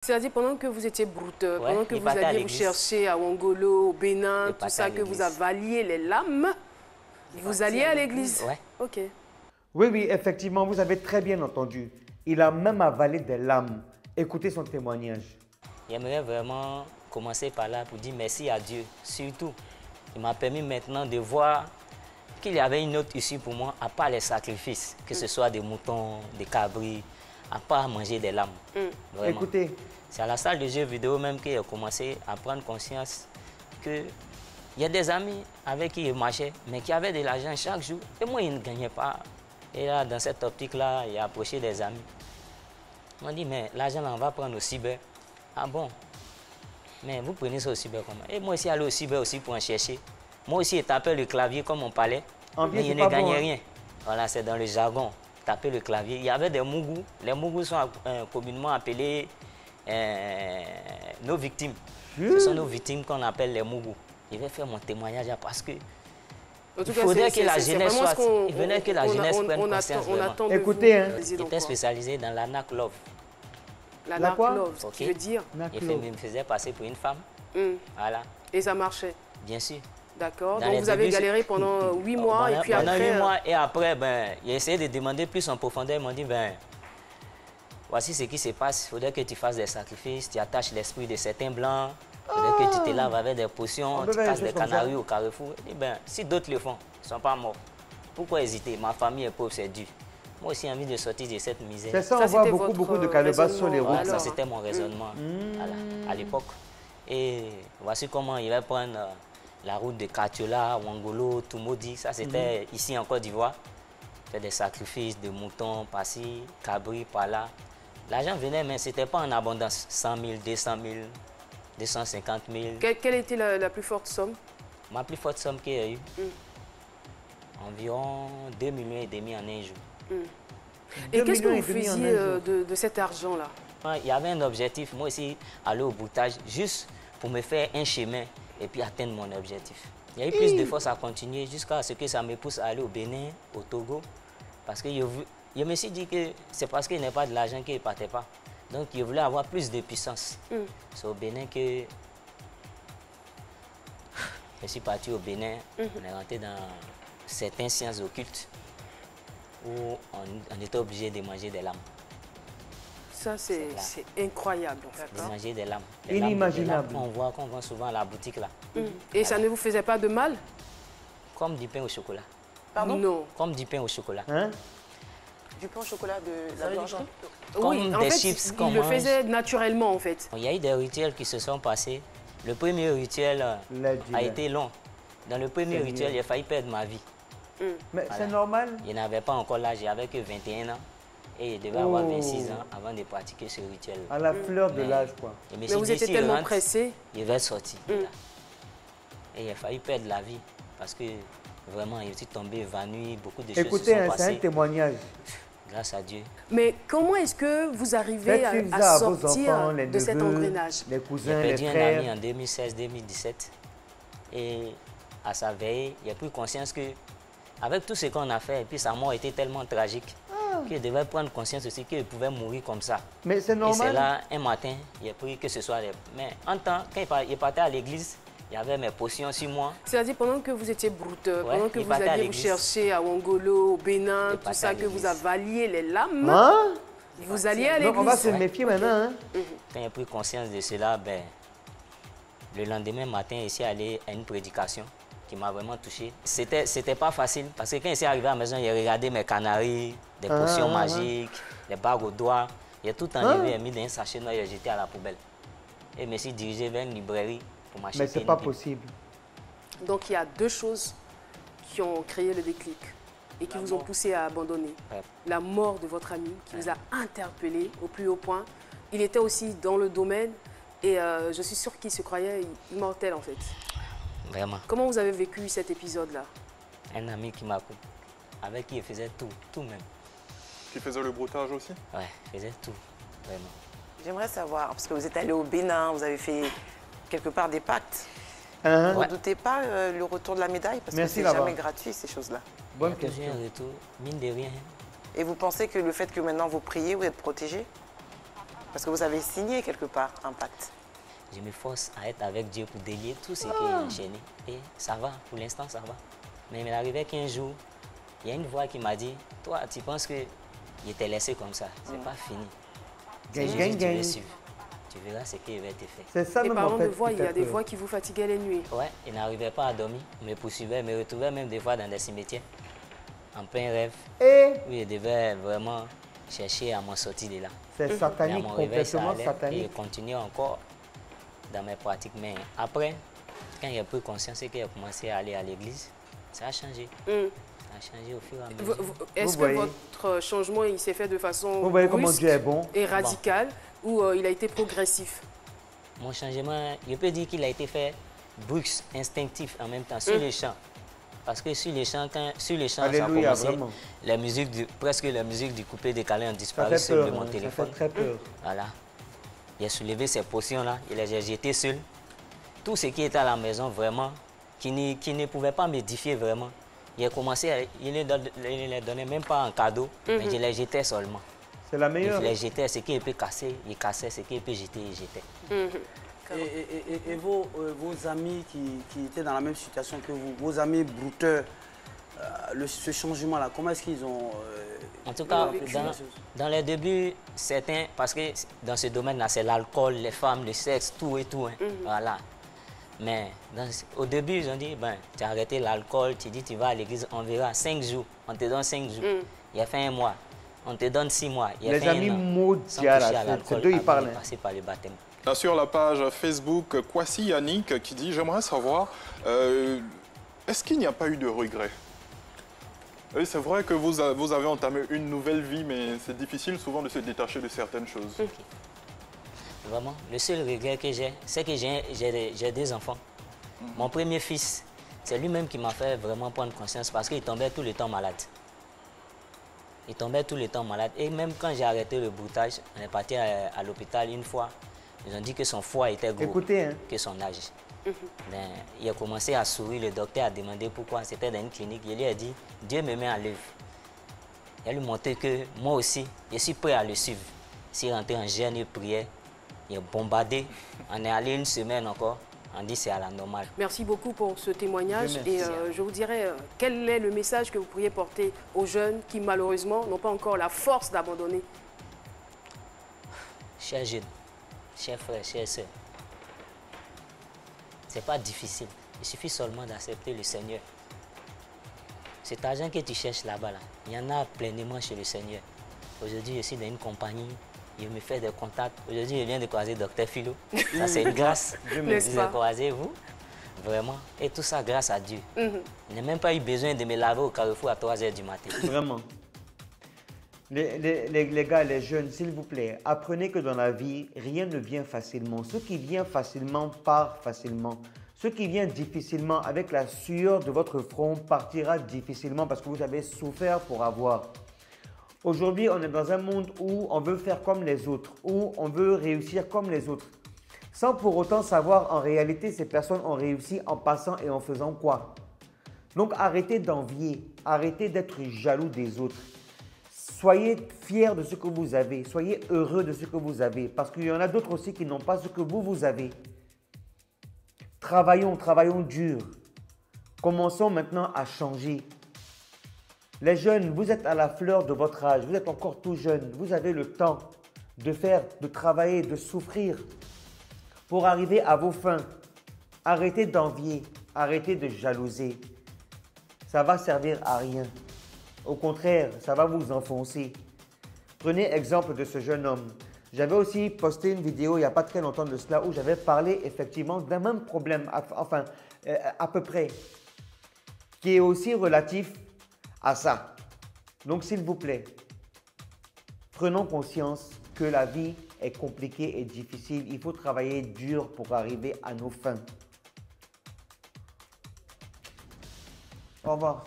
C'est-à-dire pendant que vous étiez brouteur, Ouais, pendant que il vous partait à alliez vous l'église. chercher à Wangolo, au Bénin, Il tout partait ça, à que vous l'église. avaliez les lames, vous alliez à l'église. Ouais. Ok. Oui, oui, effectivement, vous avez très bien entendu. Il a même avalé des lames. Écoutez son témoignage. J'aimerais vraiment commencer par là pour dire merci à Dieu. Surtout, il m'a permis maintenant de voir qu'il y avait une autre issue pour moi, à part les sacrifices, que ce soit des moutons, des cabris, à part manger des lames. Vraiment. Écoutez. C'est à la salle de jeux vidéo même qu'il a commencé à prendre conscience qu'il y a des amis avec qui il marchait, mais qui avaient de l'argent chaque jour. Et moi, il ne gagnait pas. Et là, dans cette optique-là, il a approché des amis. On m'a dit, mais l'argent, là, on va prendre au cyber. Ah bon? Mais vous prenez ça au cyber comment? Et moi aussi, aller au cyber aussi pour en chercher. Moi aussi, je tapais le clavier comme on parlait, mais je ne gagnais rien. Voilà, c'est dans le jargon. Taper le clavier. Il y avait des mougous. Les mougous sont communément appelés nos victimes. Ce sont nos victimes qu'on appelle les mougous. Je vais faire mon témoignage là parce que il faudrait que la jeunesse soit. Il venait que la jeunesse prenne conscience vraiment. Écoutez, hein. J'étais spécialisé dans la NAC Love. La NAC Love, okay. tu veux dire? Il me faisait passer pour une femme. Voilà. Et ça marchait? Bien sûr. D'accord. Donc vous avez galéré pendant 8 mois et puis après... Pendant 8 mois et après, ben, j'ai essayé de demander plus en profondeur. Ils m'ont dit, ben, voici ce qui se passe. Il faudrait que tu fasses des sacrifices, tu attaches l'esprit de certains blancs. Il faudrait que tu te laves avec des potions, tu casses des canaries au carrefour. Je dis, ben, si d'autres le font, ils ne sont pas morts. Pourquoi hésiter? Ma famille est pauvre, c'est dur. Moi aussi, j'ai envie de sortir de cette misère. C'est ça, on voit beaucoup de calebasses sur les routes. Voilà, ça, c'était mon raisonnement à l'époque. Et voici comment il va prendre la route de Katiola, Wangolo, Tumodi. Ça, c'était ici en Côte d'Ivoire. Faire des sacrifices de moutons par-ci, cabri par-là. L'argent venait, mais ce n'était pas en abondance. 100 000, 200 000, 250 000. Quelle était la plus forte somme? Ma plus forte somme qu'il y a eu? Environ 2,5 millions en un jour. Et qu'est-ce que vous faisiez de cet argent-là? Il y avait un objectif, moi aussi, aller au broutage, juste pour me faire un chemin et puis atteindre mon objectif. Il y a eu plus de force à continuer jusqu'à ce que ça me pousse à aller au Bénin, au Togo. Parce que je me suis dit que c'est parce qu'il n'y a pas de l'argent qu'il ne partait pas. Donc, je voulais avoir plus de puissance. C'est au Bénin que je suis parti au Bénin. On est rentré dans certaines sciences occultes où on était obligé de manger des lames. Ça, c'est incroyable, en fait. De manger des lames. Inimaginable. Qu'on voit souvent à la boutique, là. Et ça ne vous faisait pas de mal? Comme du pain au chocolat. Pardon? Non. Comme du pain au chocolat. Hein? Du pain au chocolat de la blancherie? Oui, en fait, il le faisait naturellement, en fait. Il y a eu des rituels qui se sont passés. Le premier rituel a été long. Dans le premier rituel, il a failli perdre ma vie. Mais c'est normal? Je n'avais pas encore l'âge, j'avais que 21 ans. Et je devais avoir 26 ans avant de pratiquer ce rituel. À la fleur de l'âge, quoi. Mais vous étiez tellement pressé. Je vais sortir. Et il a failli perdre la vie. Parce que vraiment, je suis tombé évanoui, beaucoup de choses se sont passées. Écoutez, c'est un témoignage. Grâce à Dieu. Mais comment est-ce que vous arrivez à sortir enfants, de cet engrenage? Les cousins, les frères. J'ai perdu un ami en 2016-2017. Et à sa veille, il a pris conscience que avec tout ce qu'on a fait, et puis sa mort était tellement tragique, qu'il devait prendre conscience aussi qu'il pouvait mourir comme ça. Mais c'est normal. Et c'est là, un matin, il a pris que ce soit... Mais en temps, quand il partait à l'église, il y avait mes potions sur moi. C'est-à-dire pendant que vous étiez brouteur, pendant que vous alliez vous chercher à Wangolo, au Bénin, tout ça, que vous avaliez les lames, vous alliez à l'église. On va se méfier maintenant. Hein? Quand il a pris conscience de cela, ben, le lendemain matin, il s'est allé à une prédication qui m'a vraiment touché. C'était pas facile parce que quand il s'est arrivé à la maison, il a regardé mes canaries, des potions magiques, des bagues aux doigts. Il a tout enlevé et mis dans un sachet noir et jeté à la poubelle. Et je me suis dirigé vers une librairie pour m'acheter. Mais c'est pas possible. Donc il y a deux choses qui ont créé le déclic et qui vous ont poussé à abandonner. La mort de votre ami qui vous a interpellé au plus haut point. Il était aussi dans le domaine et je suis sûre qu'il se croyait immortel en fait. Vraiment. Comment vous avez vécu cet épisode-là? Un ami qui m'a coupé, avec qui il faisait tout même. Qui faisait le broutage aussi? Ouais, il faisait tout, vraiment. J'aimerais savoir, parce que vous êtes allé au Bénin, vous avez fait quelque part des pactes. Vous ne doutez pas le retour de la médaille? Parce que c'est jamais gratuit, ces choses-là. Bonne question. Un retour, mine de rien. Et vous pensez que le fait que maintenant vous priez, vous êtes protégé? Parce que vous avez signé quelque part un pacte. Je me force à être avec Dieu pour délier tout ce qui est enchaîné. Et ça va, pour l'instant, ça va. Mais il m'est arrivé qu'un jour, il y a une voix qui m'a dit, toi, tu penses que je t'ai laissé comme ça, c'est pas fini. C'est juste que tu vas suivre. Tu verras ce qui va être fait. C'est ça, et parlant de voix, il y a des voix qui vous fatiguaient les nuits. Ouais, ils n'arrivaient pas à dormir, me poursuivaient, me retrouvaient même des fois dans des cimetières, en plein rêve. Oui, je devais vraiment chercher à m'en sortir de là. C'est satanique, complètement satanique. Et continuer encore dans mes pratiques. Mais après, quand j'ai pris conscience et que j'ai commencé à aller à l'église, ça a changé. Ça a changé au fur et à mesure. Est-ce que votre changement il s'est fait de façon vous voyez comment Dieu est bon et radicale ou il a été progressif? Mon changement, je peux dire qu'il a été fait brusque, instinctif en même temps, sur les champs. Parce que sur les champs, ça a commencé, presque la musique du coupé décalé ont disparu sur de mon téléphone. Ça fait très peur. Voilà. Il a soulevé ces potions-là, il les jeté seul. Tout ce qui était à la maison, vraiment, qui ne pouvait pas m'édifier vraiment. Il a commencé, il ne les donnait même pas en cadeau, mais je les jetais seulement. C'est la meilleure. Je les jetais, ce qui peut casser, il cassait, ce qui peut jeter, il jetait. Et vos amis qui étaient dans la même situation que vous, vos amis brouteurs, ce changement-là, comment est-ce qu'ils ont... en tout cas, dans les débuts, certains, parce que dans ce domaine-là, c'est l'alcool, les femmes, le sexe, tout et tout. Hein, voilà. Mais au début, ils ont dit, ben, tu as arrêté l'alcool, tu dis tu vas à l'église, on verra 5 jours, on te donne 5 jours. Il a fait 1 mois, on te donne 6 mois. Il a les fait amis maudits, c'est deux, ils parlent. Passer par le baptême. Sur la page Facebook, Kwasi Yannick qui dit, j'aimerais savoir, est-ce qu'il n'y a pas eu de regret? Oui, c'est vrai que vous avez entamé une nouvelle vie, mais c'est difficile souvent de se détacher de certaines choses. Vraiment, le seul regret que j'ai, c'est que j'ai des enfants. Mon premier fils, c'est lui-même qui m'a fait vraiment prendre conscience parce qu'il tombait tout le temps malade. Il tombait tout le temps malade. Et même quand j'ai arrêté le broutage, on est parti à l'hôpital une fois. Ils ont dit que son foie était gros, que son âge. Ben, il a commencé à sourire, le docteur a demandé pourquoi. C'était dans une clinique. Il lui a dit, Dieu me met en l'œuvre. Il a lui montré que moi aussi, je suis prêt à le suivre. S'il rentré en jeûne et prière, il a bombardé. On est allé 1 semaine encore. On dit c'est à la normale. Merci beaucoup pour ce témoignage. Et je vous dirais, quel est le message que vous pourriez porter aux jeunes qui malheureusement n'ont pas encore la force d'abandonner? Chers jeunes, chers frères, chers sœurs, ce n'est pas difficile. Il suffit seulement d'accepter le Seigneur. Cet argent que tu cherches là-bas, il y en a pleinement chez le Seigneur. Aujourd'hui, je suis dans une compagnie, je me fais des contacts. Aujourd'hui, je viens de croiser Dr Philo. Ça, c'est une grâce. Je me croiser vous. Vraiment. Et tout ça grâce à Dieu. Je n'ai même pas eu besoin de me laver au carrefour à 3 h du matin. Vraiment. Les gars, les jeunes, s'il vous plaît, apprenez que dans la vie, rien ne vient facilement. Ce qui vient facilement part facilement. Ce qui vient difficilement, avec la sueur de votre front, partira difficilement parce que vous avez souffert pour avoir. Aujourd'hui, on est dans un monde où on veut faire comme les autres, où on veut réussir comme les autres, sans pour autant savoir en réalité ces personnes ont réussi en passant et en faisant quoi. Donc arrêtez d'envier, arrêtez d'être jaloux des autres. Soyez fiers de ce que vous avez, soyez heureux de ce que vous avez, parce qu'il y en a d'autres aussi qui n'ont pas ce que vous avez. Travaillons, travaillons dur. Commençons maintenant à changer. Les jeunes, vous êtes à la fleur de votre âge, vous êtes encore tout jeune, vous avez le temps de faire, de travailler, de souffrir pour arriver à vos fins. Arrêtez d'envier, arrêtez de jalouser. Ça va servir à rien. Au contraire, ça va vous enfoncer. Prenez exemple de ce jeune homme. J'avais aussi posté une vidéo il n'y a pas très longtemps de cela où j'avais parlé effectivement d'un même problème, enfin à peu près, qui est aussi relatif à ça. Donc s'il vous plaît, prenons conscience que la vie est compliquée et difficile. Il faut travailler dur pour arriver à nos fins. Au revoir.